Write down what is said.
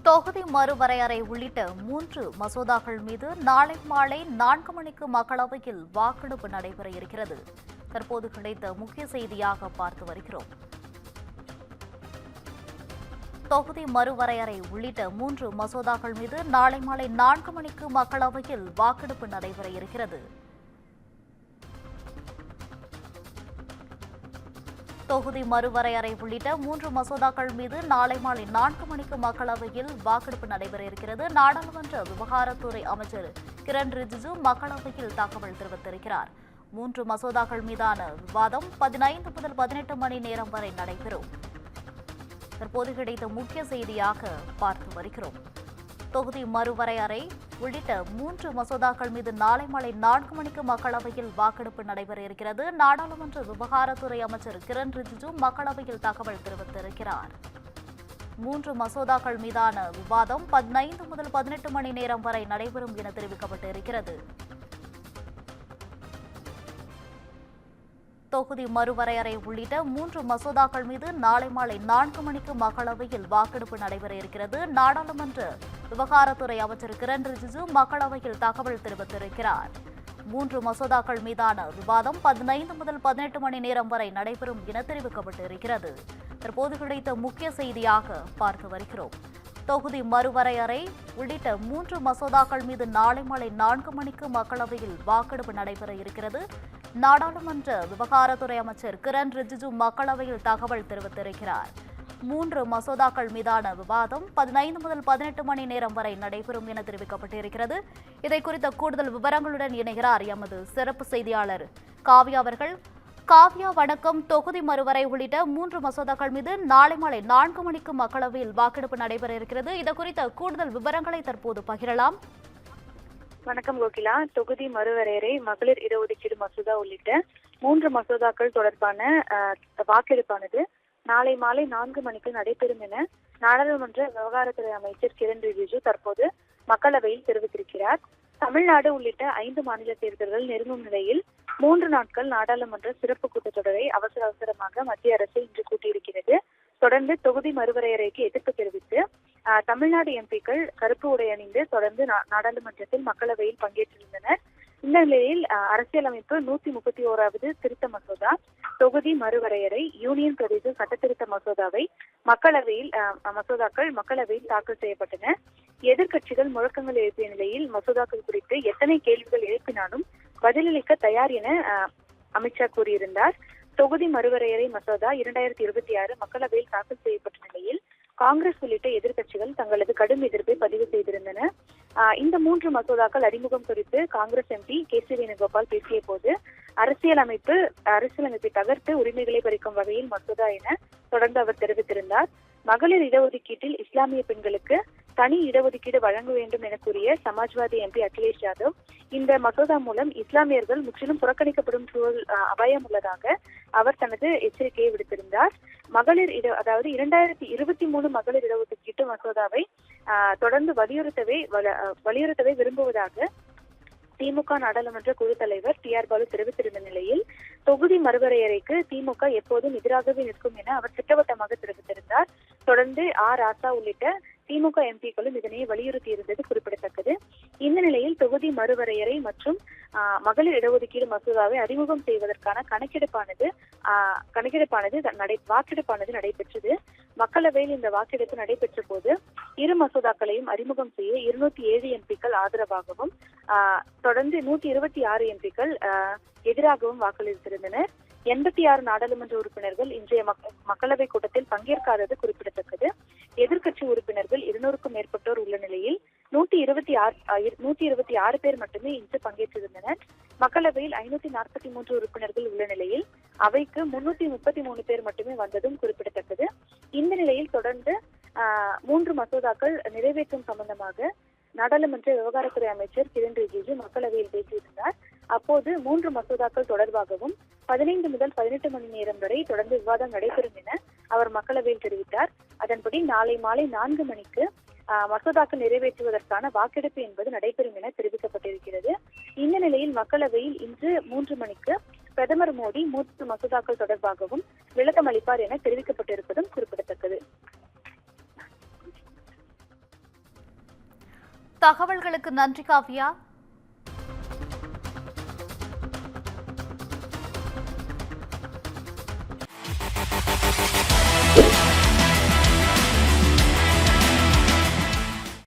தொகுதி மறுவரையறை உள்ளிட்ட 3 மசோதாக்கள் மீது நாளை மாலை 4 மணிக்கு மக்களவையில் வாக்கெடுப்பு நடைபெற இருக்கிறது. தற்போது கிடைத்த முக்கிய செய்தியாக பார்த்து வருகிறோம். தொகுதி மறுவரையறை உள்ளிட்ட 3 மசோதாக்கள் மீது நாளை மாலை 4 மணிக்கு மக்களவையில் வாக்கெடுப்பு நடைபெற இருக்கிறது. தொகுதி மறுவரையறை உள்ளிட்ட 3 மசோதாக்கள் மீது நாளை மாலை 4 மணிக்கு மக்களவையில் வாக்கெடுப்பு நடைபெற இருக்கிறது. நாடாளுமன்ற விவகாரத்துறை அமைச்சர் கிரண் ரிஜிஜு மக்களவையில் தகவல் தெரிவித்திருக்கிறார். 3 மசோதாக்கள் மீதான விவாதம் 15 முதல் 18 மணி நேரம் வரை நடைபெறும். தற்போது கிடைத்த முக்கிய செய்தியாக பார்த்து வருகிறோம். தொகுதி மறுவரையறை உள்ளிட்ட 3 மசோதாக்கள் மீது நாளை மாலை 4 மணிக்கு மக்களவையில் வாக்கெடுப்பு நடைபெற இருக்கிறது. நாடாளுமன்ற விவகாரத்துறை அமைச்சர் கிரண் ரிஜிஜு மக்களவையில் தகவல் தெரிவித்திருக்கிறார். 3 மசோதாக்கள் மீதான விவாதம் 15 முதல் 18 மணி நேரம் வரை நடைபெறும் என தெரிவிக்கப்பட்டிருக்கிறது. தொகுதி மறுவரையறை உள்ளிட்ட 3 மசோதாக்கள் மீது நாளை மாலை 4 மணிக்கு மக்களவையில் வாக்கெடுப்பு நடைபெற இருக்கிறது. நாடாளுமன்ற விவகாரத்துறை அமைச்சர் கிரண் ரிஜிஜு மக்களவையில் தகவல் தெரிவித்திருக்கிறார். 3 மசோதாக்கள் மீதான விவாதம் 15 முதல் 18 மணி நேரம் வரை நடைபெறும் என தெரிவிக்கப்பட்டிருக்கிறது. தற்போது கிடைத்த முக்கிய செய்தியாக பார்த்து வருகிறோம். தொகுதி மறுவரையறை உள்ளிட்ட 3 மசோதாக்கள் மீது நாளை மாலை 4 மணிக்கு மக்களவையில் வாக்கெடுப்பு நடைபெற இருக்கிறது. நாடாளுமன்ற விவகாரத்துறை அமைச்சர் கிரண் ரிஜிஜு மக்களவையில் தகவல் தெரிவித்திருக்கிறார். 3 மசோதாக்கள் மீதான விவாதம் 15 முதல் 18 மணி நேரம் வரை நடைபெறும் என தெரிவிக்கப்பட்டிருக்கிறது. இதை குறித்த கூடுதல் விவரங்களுடன் இணைகிறார் எமது சிறப்பு செய்தியாளர் காவ்யா அவர்கள். காவ்யா, வணக்கம். தொகுதி மறுவரை உள்ளிட்ட 3 மசோதாக்கள் மீது நாளை மாலை 4 மணிக்கு மக்களவையில் வாக்கெடுப்பு நடைபெற இருக்கிறது. இது குறித்த கூடுதல் விவரங்களை தற்போது பகிரலாம். வணக்கம் கோகிலா. தொகுதி மறுவரையறை, மகளிர் இடஒதுக்கீடு மசோதா உள்ளிட்ட 3 மசோதாக்கள் தொடர்பான வாக்கெடுப்பானது நாளை மாலை 4 மணிக்கு நடைபெறும் என நாடாளுமன்ற விவகாரத்துறை அமைச்சர் கிரண் ரிஜிஜு தற்போது மக்களவையில் தெரிவித்திருக்கிறார். தமிழ்நாடு உள்ளிட்ட 5 மாநில தேர்தல்கள் நெருங்கும் நிலையில் 3 நாட்கள் நாடாளுமன்ற சிறப்பு கூட்டத்தொடரை அவசரமாக மத்திய அரசு இன்று கூட்டியிருக்கிறது. தொடர்ந்து தொகுதி மறுவரையறைக்கு எதிர்ப்பு தெரிவித்து தமிழ்நாடு எம்பிக்கள் கருப்பு உடை அணிந்து தொடர்ந்து நாடாளுமன்றத்தில் மக்களவையில் பங்கேற்றிருந்தனர். இந்த நிலையில் அரசியலமைப்பு 131வது திருத்த மசோதா, தொகுதி மறுவரையறை, யூனியன் பிரதேச சட்ட திருத்த மசோதாக்கள் மக்களவையில் தாக்கல் செய்யப்பட்டன. எதிர்க்கட்சிகள் முழக்கங்கள் எழுப்பிய நிலையில் மசோதாக்கள் குறித்து எத்தனை கேள்விகள் எழுப்பினாலும் பதிலளிக்க தயார் என அமித்ஷா கூறியிருந்தார். தொகுதி மறுவரையறை மசோதா 2026 மக்களவையில் தாக்கல் செய்யப்பட்ட நிலையில் காங்கிரஸ் உள்ளிட்ட எதிர்க்கட்சிகள் தங்களது கடும் எதிர்ப்பை பதிவு செய்திருந்தன. இந்த 3 மசோதாக்கள் அறிமுகம் குறித்து காங்கிரஸ் எம்பி கே.சி. வேணுகோபால் பேசிய போது அரசியலமைப்பை தகர்த்து உரிமைகளை பறிக்கும் வகையில் மசோதா என தொடர்ந்து அவர் தெரிவித்திருந்தார். மகளிர் இடஒதுக்கீட்டில் இஸ்லாமிய பெண்களுக்கு தனி இடஒதுக்கீடு வழங்க வேண்டும் என கூறிய சமாஜ்வாதி எம்பி அகிலேஷ் யாதவ், இந்த மசோதா மூலம் இஸ்லாமியர்கள் முற்றிலும் புறக்கணிக்கப்படும் சூழல் அபாயம் உள்ளதாக அவர் தனது எச்சரிக்கையை விடுத்திருந்தார். அதாவது 2023 மகளிர் இடஒதுக்கீட்டு மசோதாவை தொடர்ந்து வலியுறுத்தவே விரும்புவதாக திமுக நாடாளுமன்ற குழு தலைவர் டி.ஆர். பாலு தெரிவித்திருந்த நிலையில் தொகுதி மறுவரையறைக்கு திமுக எப்போதும் எதிராகவே நிற்கும் என அவர் திட்டவட்டமாக தெரிவித்திருந்தார். தொடர்ந்து ராசா உள்ளிட்ட திமுக எம்பிக்களும் இதனை வலியுறுத்தியிருந்தது குறிப்பிடத்தக்கது. இந்த நிலையில் தொகுதி மறுவரையறை மற்றும் மகளிர் இடஒதுக்கீடு மசோதாவை அறிமுகம் செய்வதற்கான வாக்கெடுப்பானது நடைபெற்றது. மக்களவையில் இந்த வாக்கெடுப்பு நடைபெற்ற போது 2 மசோதாக்களையும் அறிமுகம் செய்ய 207 எம்பிக்கள் ஆதரவாகவும் தொடர்ந்து 126 எம்பிக்கள் எதிராகவும் வாக்களித்திருந்தனர். 86 நாடாளுமன்ற உறுப்பினர்கள் இன்றைய மக்களவை கூட்டத்தில் பங்கேற்காதது குறிப்பிடத்தக்கது. எதிர்க்கட்சி உறுப்பினர்கள் 200க்கும் மேற்பட்டோர் உள்ள நிலையில் 126 பேர் மட்டுமே இன்று பங்கேற்றிருந்தனர். மக்களவையில் 543 உறுப்பினர்கள் உள்ள நிலையில் அவைக்கு 333 பேர் மட்டுமே வந்ததும் குறிப்பிடத்தக்கது. இந்த நிலையில் தொடர்ந்து 3 மசோதாக்கள் நிறைவேற்றும் சம்பந்தமாக நாடாளுமன்ற விவகாரத்துறை அமைச்சர் கிரண் ரிஜிஜு மக்களவையில் பேசியிருந்தார். அப்போது 3 மசோதாக்கள் தொடர்பாகவும் 15 முதல் 18 மணி நேரம் வரை தொடர்ந்து விவாதம் நடைபெறும் என அவர் மக்களவையில் தெரிவித்தார். அதன்படி நாளை மாலை 4 மணிக்கு மசோதாக்கள் நிறைவேற்றுவதற்கான வாக்கெடுப்பு என்பது நடைபெறும் என தெரிவிக்கப்பட்டிருக்கிறது. இந்த நிலையில் மக்களவையில் இன்று 3 மணிக்கு பிரதமர் மோடி 3 மசோதாக்கள் தொடர்பாகவும் விளக்கம் அளிப்பார் என தெரிவிக்கப்பட்டிருப்பதும் குறிப்பிடத்தக்கது. தகவல்களுக்கு நன்றி காவ்யா.